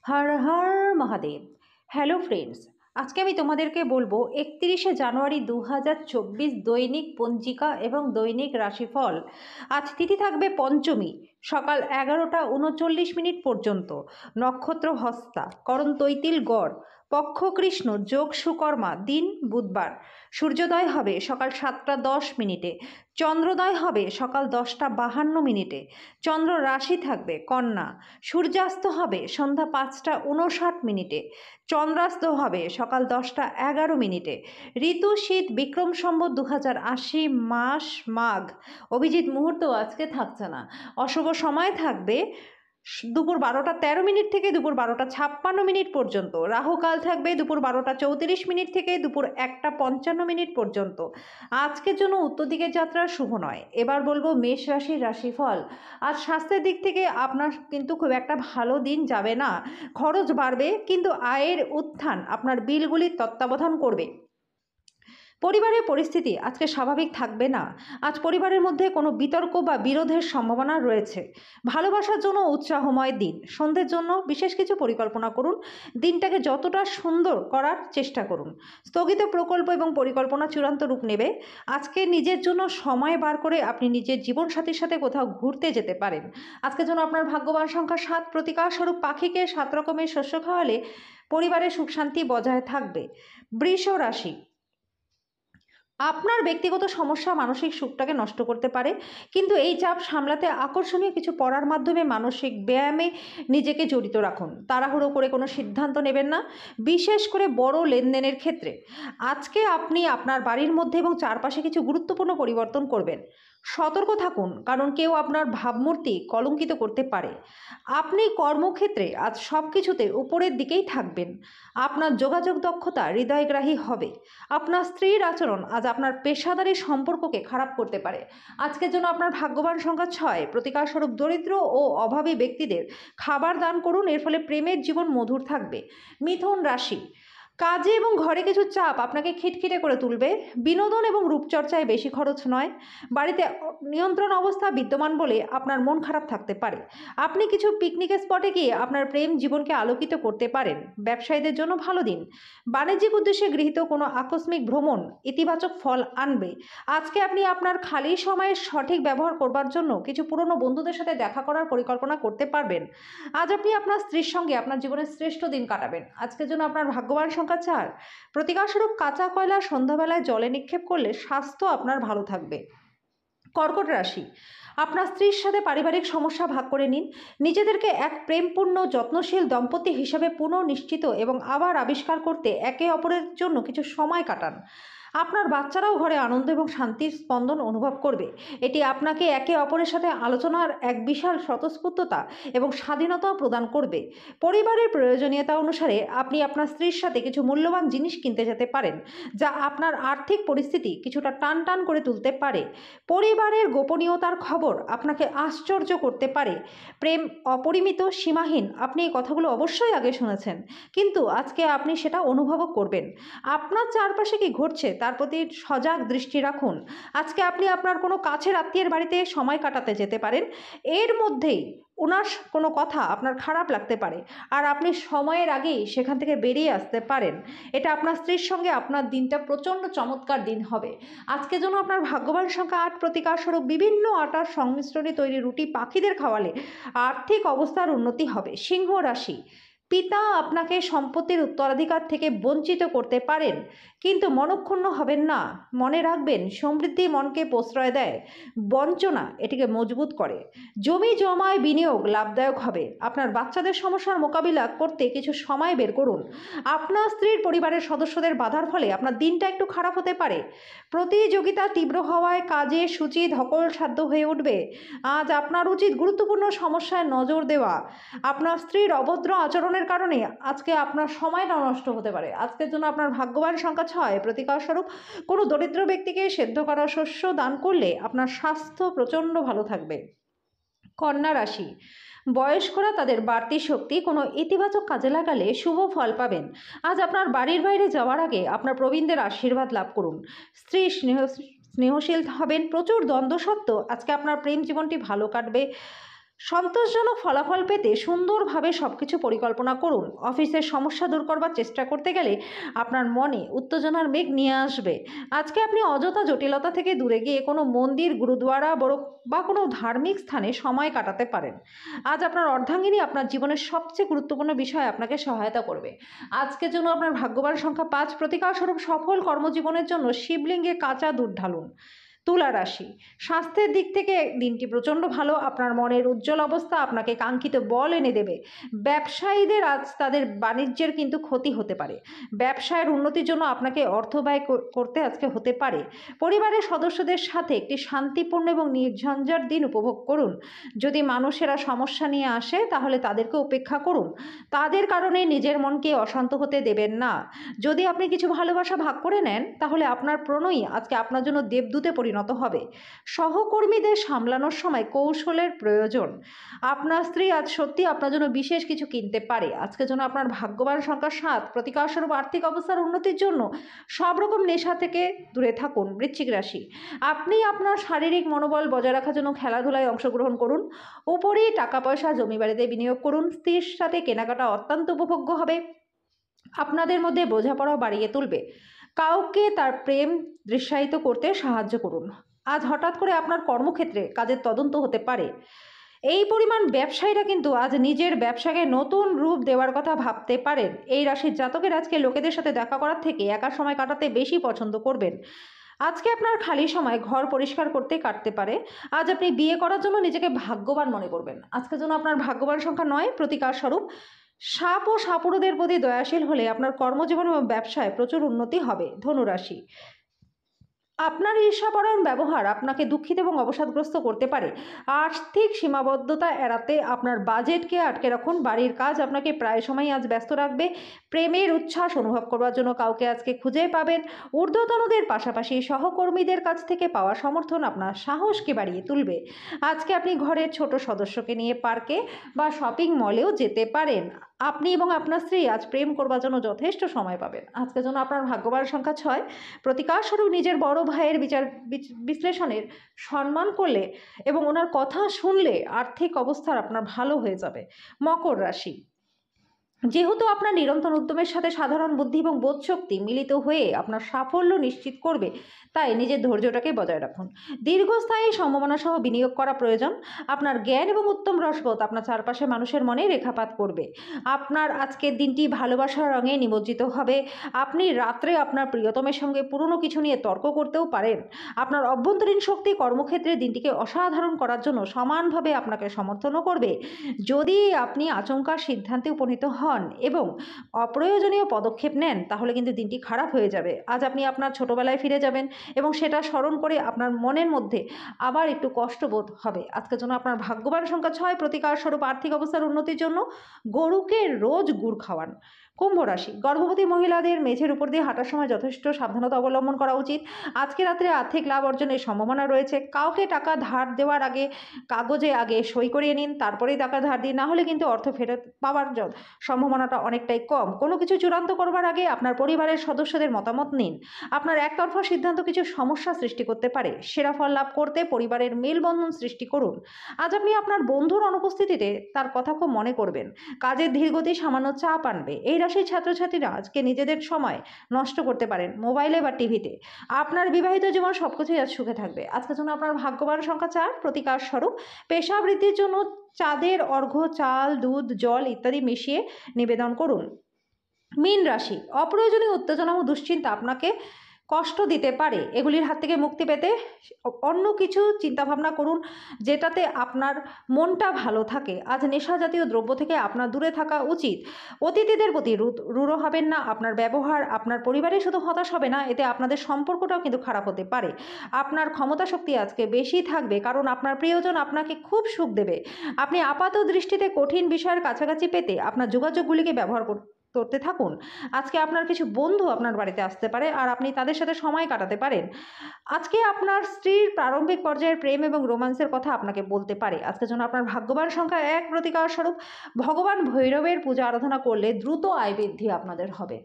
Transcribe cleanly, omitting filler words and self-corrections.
Har Har Mahadev. Hello friends, আজকে আমি তোমাদেরকে বলবো 31শে জানুয়ারি 2024 দৈনিক পঞ্জিকা এবং দৈনিক রাশিফল। আজ তিথি থাকবে পঞ্চমী, সকাল 11টা 39 পর্যন্ত। নক্ষত্র হস্তা, করণ তৈতিল গড়, পক্ষ কৃষ্ণ, যোগ সুকর্মা, দিন বুধবার। সূর্যোদয় হবে সকাল 7টা 10 চন্দ্রোদয় হবে সকাল 10টা 52 চন্দ্র রাশি থাকবে কন্যা। সূর্যাস্ত হবে সন্ধ্যা 5টা 59 চন্দ্রাস্ত হবে সকাল 10টা 11 ঋতু শীত, বিক্রম সম্বত 2080, মাস মাঘ। অভিজিৎ মুহূর্ত আজকে থাকছে না। অশুভ সময় থাকবে দুপুর 12টা 13 থেকে দুপুর 12টা 56 পর্যন্ত। রাহুকাল থাকবে দুপুর 12টা 34 থেকে দুপুর 1টা 55 পর্যন্ত। আজকের জন্য উত্তর দিকের যাত্রা শুভ নয়। এবার বলবো মেষ রাশির রাশিফল। আজ স্বাস্থ্যের দিক থেকে আপনার কিন্তু খুব একটা ভালো দিন যাবে না। খরচ বাড়বে, কিন্তু আয়ের উত্থান আপনার বিলগুলির তত্ত্বাবধান করবে। পরিবারের পরিস্থিতি আজকে স্বাভাবিক থাকবে না। আজ পরিবারের মধ্যে কোনো বিতর্ক বা বিরোধের সম্ভাবনা রয়েছে। ভালোবাসার জন্য উৎসাহময় দিন। সন্ধ্যের জন্য বিশেষ কিছু পরিকল্পনা করুন। দিনটাকে যতটা সুন্দর করার চেষ্টা করুন। স্থগিত প্রকল্প এবং পরিকল্পনা চূড়ান্ত রূপ নেবে। আজকে নিজের জন্য সময় বার করে আপনি নিজের জীবনসাথীর সাথে কোথাও ঘুরতে যেতে পারেন। আজকের জন্য আপনার ভাগ্যবান সংখ্যা 7। প্রতিকার স্বরূপ পাখিকে 7 রকমের শস্য খাওয়ালে পরিবারের সুখ শান্তি বজায় থাকবে। বৃষ রাশি, আপনার ব্যক্তিগত সমস্যা মানসিক সুখটাকে নষ্ট করতে পারে, কিন্তু এই চাপ সামলাতে আকর্ষণীয় কিছু পড়ার মাধ্যমে মানসিক ব্যায়ামে নিজেকে জড়িত রাখুন। তাড়াহুড়ো করে কোনো সিদ্ধান্ত নেবেন না, বিশেষ করে বড় লেনদেনের ক্ষেত্রে। আজকে আপনি আপনার বাড়ির মধ্যে এবং চারপাশে কিছু গুরুত্বপূর্ণ পরিবর্তন করবেন। সতর্ক থাকুন, কারণ কেউ আপনার ভাবমূর্তি কলঙ্কিত করতে পারে। আপনি কর্মক্ষেত্রে আজ সব কিছুতে উপরের দিকেই থাকবেন। আপনার যোগাযোগ দক্ষতা হৃদয়গ্রাহী হবে। আপনার স্ত্রীর আচরণ আজ আপনার পেশাদারি সম্পর্ককে খারাপ করতে পারে। আজকের জন্য আপনার ভাগ্যবান সংখ্যা 6। প্রতিকার স্বরূপ দরিদ্র ও অভাবী ব্যক্তিদের খাবার দান করুন, এর ফলে প্রেমের জীবন মধুর থাকবে। মিথুন রাশি, কাজে এবং ঘরে কিছু চাপ আপনাকে খিটখিটে করে তুলবে। বিনোদন এবং রূপচর্চায় বেশি খরচ নয়। বাড়িতে নিয়ন্ত্রণ অবস্থা বিদ্যমান বলে আপনার মন খারাপ থাকতে পারে। আপনি কিছু পিকনিকের স্পটে গিয়ে আপনার প্রেম জীবনকে আলোকিত করতে পারেন। ব্যবসায়ীদের জন্য ভালো দিন। বাণিজ্যিক উদ্দেশ্যে গৃহীত কোনো আকস্মিক ভ্রমণ ইতিবাচক ফল আনবে। আজকে আপনি আপনার খালি সময়ের সঠিক ব্যবহার করবার জন্য কিছু পুরনো বন্ধুদের সাথে দেখা করার পরিকল্পনা করতে পারবেন। আজ আপনি আপনার স্ত্রীর সঙ্গে আপনার জীবনের শ্রেষ্ঠ দিন কাটাবেন। আজকের জন্য আপনার ভাগ্যবান সংখ্যা 4। প্রতিকার স্বরূপ কাঁচা কয়লা সন্ধ্যাবেলায় জলে নিক্ষেপ করলে স্বাস্থ্য আপনার ভালো থাকবে। কর্কট রাশি, আপনার স্ত্রীর সাথে পারিবারিক সমস্যা ভাগ করে নিন। নিজেদেরকে এক প্রেমপূর্ণ যত্নশীল দম্পতি হিসাবে পুনঃনিশ্চিত এবং আবার আবিষ্কার করতে একে অপরের জন্য কিছু সময় কাটান। আপনার বাচ্চারাও ঘরে আনন্দ এবং শান্তির স্পন্দন অনুভব করবে। এটি আপনাকে একে অপরের সাথে আলোচনার এক বিশাল স্বতঃস্ফূর্ততা এবং স্বাধীনতাও প্রদান করবে। পরিবারের প্রয়োজনীয়তা অনুসারে আপনি আপনার স্ত্রীর সাথে কিছু মূল্যবান জিনিস কিনতে যেতে পারেন, যা আপনার আর্থিক পরিস্থিতি কিছুটা টান টান করে তুলতে পারে। পরিবারের গোপনীয়তার খবর আপনাকে আশ্চর্য করতে পারে। প্রেম অপরিমিত, সীমাহীন। আপনি এই কথাগুলো অবশ্যই আগে শুনেছেন, কিন্তু আজকে আপনি সেটা অনুভবও করবেন। আপনার চারপাশে কি ঘটছে তার প্রতি সজাগ দৃষ্টি রাখুন। আজকে আপনি আপনার কোনো কাছের আত্মীয়ের বাড়িতে সময় কাটাতে যেতে পারেন। এর মধ্যেই ওনার কোনো কথা আপনার খারাপ লাগতে পারে, আর আপনি সময়ের আগেই সেখান থেকে বেরিয়ে আসতে পারেন। এটা আপনার স্ত্রীর সঙ্গে আপনার দিনটা প্রচণ্ড চমৎকার দিন হবে। আজকের জন্য আপনার ভাগ্যবান সংখ্যা 8। প্রতিকার স্বরূপ বিভিন্ন আটার সংমিশ্রণে তৈরি রুটি পাখিদের খাওয়ালে আর্থিক অবস্থার উন্নতি হবে। সিংহ রাশি, পিতা আপনাকে সম্পত্তির উত্তরাধিকার থেকে বঞ্চিত করতে পারেন, কিন্তু মনক্ষুণ্ণ হবেন না। মনে রাখবেন, সমৃদ্ধি মনকে প্রশ্রয় দেয়, বঞ্চনা এটিকে মজবুত করে। জমি জমায় বিনিয়োগ লাভদায়ক হবে। আপনার বাচ্চাদের সমস্যার মোকাবিলা করতে কিছু সময় বের করুন। আপনার স্ত্রীর পরিবারের সদস্যদের বাধার ফলে আপনার দিনটা একটু খারাপ হতে পারে। প্রতিযোগিতা তীব্র হওয়ায় কাজে সূচি ধকলসাধ্য হয়ে উঠবে। আজ আপনার উচিত গুরুত্বপূর্ণ সমস্যায় নজর দেওয়া। আপনার স্ত্রীর অভদ্র আচরণের কারণে আজকে আপনার সময়টা নষ্ট হতে পারে। আজকের জন্য আপনার ভাগ্যবান সংখ্যা 6। প্রতিকার স্বরূপ কোনো দরিদ্র ব্যক্তিকে সেদ্ধ করা শস্য দান করলে আপনার স্বাস্থ্য প্রচণ্ড ভালো থাকবে। কন্যা রাশি, বয়স্করা তাদের বাড়তি শক্তি কোনো ইতিবাচক কাজে লাগালে শুভ ফল পাবেন। আজ আপনার বাড়ির বাইরে যাওয়ার আগে আপনার প্রবীণদের আশীর্বাদ লাভ করুন। স্ত্রী স্নেহশীল হবেন। প্রচুর দ্বন্দ্ব সত্ত্বেও আজকে আপনার প্রেম জীবনটি ভালো কাটবে। সন্তোষজনক ফলাফল পেতে সুন্দরভাবে সবকিছু পরিকল্পনা করুন। অফিসের সমস্যা দূর করবার চেষ্টা করতে গেলে আপনার মনে উত্তেজনার মেঘ নিয়ে আসবে। আজকে আপনি অযথা জটিলতা থেকে দূরে গিয়ে কোনো মন্দির, গুরুদ্বারা বা কোনো ধার্মিক স্থানে সময় কাটাতে পারেন। আজ আপনার অর্ধাঙ্গিনী আপনার জীবনের সবচেয়ে গুরুত্বপূর্ণ বিষয় আপনাকে সহায়তা করবে। আজকের জন্য আপনার ভাগ্যবান সংখ্যা 5। প্রতিকার স্বরূপ সফল কর্মজীবনের জন্য শিবলিঙ্গে কাঁচা দুধ ঢালুন। তুলা রাশি, স্বাস্থ্যের দিক থেকে দিনটি প্রচণ্ড ভালো। আপনার মনের উজ্জ্বল অবস্থা আপনাকে কাঙ্ক্ষিত বল এনে দেবে। ব্যবসায়ীদের আজ তাদের বাণিজ্যের কিন্তু ক্ষতি হতে পারে। ব্যবসায়ের উন্নতির জন্য আপনাকে অর্থ ব্যয় করতে আজকে হতে পারে। পরিবারের সদস্যদের সাথে একটি শান্তিপূর্ণ এবং নির্ঝঞ্ঝাট দিন উপভোগ করুন। যদি মানুষেরা সমস্যা নিয়ে আসে তাহলে তাদেরকে উপেক্ষা করুন। তাদের কারণে নিজের মনকে অশান্ত হতে দেবেন না। যদি আপনি কিছু ভালোবাসা ভাগ করে নেন তাহলে আপনার প্রণয়ী আজকে আপনার জন্য দেবদূতে পরিণত হবে। সহকর্মীদের সামলানোর সময় কৌশলের প্রয়োজন। আপনার স্ত্রী আজ সত্যি আপনার জন্য বিশেষ কিছু কিনতে পারে। আজকের জন্য আপনার ভাগ্যবান সংখ্যা 7। প্রতিকার স্বরূপ আর্থিক অবস্থার উন্নতির জন্য সব রকম নেশা থেকে দূরে থাকুন। বৃশ্চিক রাশি, আপনি আপনার শারীরিক মনোবল বজায় রাখার জন্য খেলাধুলায় অংশগ্রহণ করুন। উপরই টাকা পয়সা জমি বাড়িতে বিনিয়োগ করুন। স্ত্রীর সাথে কেনাকাটা অত্যন্ত উপভোগ্য হবে। আপনাদের মধ্যে বোঝাপড়া বাড়িয়ে তুলবে। কাউকে তার প্রেম দৃশ্যায়িত করতে সাহায্য করুন। আজ হঠাৎ করে আপনার কর্মক্ষেত্রে কাজের তদন্ত হতে পারে। এই পরিমাণ ব্যবসায়ীরা কিন্তু আজ নিজের ব্যবসাকে নতুন রূপ দেওয়ার কথা ভাবতে পারেন। এই রাশির জাতকের আজকে লোকেদের সাথে দেখা করার থেকে একা সময় কাটাতে বেশি পছন্দ করবেন। আজকে আপনার খালি সময় ঘর পরিষ্কার করতে কাটতে পারে। আজ আপনি বিয়ে করার জন্য নিজেকে ভাগ্যবান মনে করবেন। আজকের জন্য আপনার ভাগ্যবান সংখ্যা 9। প্রতিকার স্বরূপ সাপ ও সাপুড়েদের প্রতি দয়াশীল হলে আপনার কর্মজীবন এবং ব্যবসায় প্রচুর উন্নতি হবে। ধনুরাশি, আপনার ঈর্ষাপরায়ণ ব্যবহার আপনাকে দুঃখিত এবং অবসাদগ্রস্ত করতে পারে। আর্থিক সীমাবদ্ধতা এড়াতে আপনার বাজেটকে আটকে রাখুন। বাড়ির কাজ আপনাকে প্রায় সময় আজ ব্যস্ত রাখবে। প্রেমের উচ্ছ্বাস অনুভব করবার জন্য কাউকে আজকে খুঁজে পাবেন। ঊর্ধ্বতনদের পাশাপাশি সহকর্মীদের কাছ থেকে পাওয়া সমর্থন আপনার সাহসকে বাড়িয়ে তুলবে। আজকে আপনি ঘরের ছোট সদস্যকে নিয়ে পার্কে বা শপিং মলেও যেতে পারেন। আপনি এবং আপনার স্ত্রী আজ প্রেম করবার জন্য যথেষ্ট সময় পাবেন। আজকের জন্য আপনার ভাগ্যবান সংখ্যা 6। প্রতিকার স্বরূপ নিজের বড় ভাইয়ের বিশ্লেষণের সম্মান করলে এবং ওনার কথা শুনলে আর্থিক অবস্থা আপনার ভালো হয়ে যাবে। মকর রাশি, যেহেতু আপনার নিরন্তর উদ্যমের সাথে সাধারণ বুদ্ধি এবং বোধশক্তি মিলিত হয়ে আপনার সাফল্য নিশ্চিত করবে, তাই নিজের ধৈর্যটাকে বজায় রাখুন। দীর্ঘস্থায়ী সম্ভাবনা সহ বিনিয়োগ করা প্রয়োজন। আপনার জ্ঞান এবং উত্তম রসবোধ আপনার চারপাশে মানুষের মনে রেখাপাত করবে। আপনার আজকের দিনটি ভালোবাসার রঙে নিমজ্জিত হবে। আপনি রাত্রে আপনার প্রিয়তমের সঙ্গে পুরনো কিছু নিয়ে তর্ক করতেও পারেন। আপনার অভ্যন্তরীণ শক্তি কর্মক্ষেত্রে দিনটিকে অসাধারণ করার জন্য সমানভাবে আপনাকে সমর্থনও করবে। যদি আপনি আচমকা সিদ্ধান্তে উপনীত হন এবং অপ্রয়োজনীয় পদক্ষেপ নেন তাহলে কিন্তু দিনটি খারাপ হয়ে যাবে। আজ আপনি আপনার ছোটবেলায় ফিরে যাবেন এবং সেটা স্মরণ করে আপনার মনের মধ্যে আবার একটু কষ্টবোধ হবে। আজকের জন্য আপনার ভাগ্যবান সংখ্যা 6। প্রতিকার স্বরূপ আর্থিক অবস্থার উন্নতির জন্য গরুকে রোজ গুড় খাওয়ান। কুম্ভ রাশি, গর্ভবতী মহিলাদের মেঝের উপর দিয়ে হাঁটার সময় যথেষ্ট সাবধানতা অবলম্বন করা উচিত। আজকে রাত্রে আর্থিক লাভ অর্জনের সম্ভাবনা রয়েছে। কাউকে টাকা ধার দেওয়ার আগে কাগজে আগে সই করিয়ে নিন, তারপরেই টাকা ধার দিন, না হলে কিন্তু অর্থ ফেরত পাওয়ার সম্ভাবনাটা অনেকটাই কম। কোনো কিছু চূড়ান্ত করবার আগে আপনার পরিবারের সদস্যদের মতামত নিন। আপনার একতরফা সিদ্ধান্ত কিছু সমস্যা সৃষ্টি করতে পারে। সেরা ফল লাভ করতে পরিবারের মেলবন্ধন সৃষ্টি করুন। আজ আপনি আপনার বন্ধুর অনুপস্থিতিতে তার কথা খুব মনে করবেন। কাজের ধীরগতি সামান্য চাপ আনবে। এই রাশির ছাত্রছাত্রীরা আজকে নিজেদের সময় নষ্ট করতে পারেন মোবাইলে বা টিভিতে। আপনার বিবাহিত জীবন সবকিছুই আজ সুখে থাকবে। আজকের জন্য আপনার ভাগ্যবান সংখ্যা 4। প্রতিকার স্বরূপ পেশা বৃদ্ধির জন্য চাঁদের অর্ঘ্য চাল, দুধ, জল ইত্যাদি মিশিয়ে নিবেদন করুন। মীন রাশি, অপ্রয়োজনীয় উত্তেজনা ও দুশ্চিন্তা আপনাকে কষ্ট দিতে পারে। এগুলির হাত থেকে মুক্তি পেতে অন্য কিছু চিন্তাভাবনা করুন যেটাতে আপনার মনটা ভালো থাকে। আজ নেশা জাতীয় দ্রব্য থেকে আপনার দূরে থাকা উচিত। অতিথিদের প্রতি রূঢ় হবেন না। আপনার ব্যবহার আপনার পরিবারে শুধু হতাশ হবে না, এতে আপনাদের সম্পর্কটাও কিন্তু খারাপ হতে পারে। আপনার ক্ষমতা শক্তি আজকে বেশি থাকবে কারণ আপনার প্রিয়জন আপনাকে খুব সুখ দেবে। আপনি আপাত দৃষ্টিতে কঠিন বিষয়ের কাছাকাছি পেতে আপনার যোগাযোগগুলিকে ব্যবহার করতে থাকুন। আজকে আপনার কিছু বন্ধু আপনার বাড়িতে আসতে পারে আর আপনি তাদের সাথে সময় কাটাতে পারেন। আজকে আপনার স্ত্রীর প্রারম্ভিক পর্যায়ের প্রেম এবং রোমান্সের কথা আপনাকে বলতে পারে। আজকের জন্য আপনার ভাগ্যবান সংখ্যা 1। প্রতিকার স্বরূপ ভগবান ভৈরবের পূজা আরাধনা করলে দ্রুত আয় বৃদ্ধি আপনাদের হবে।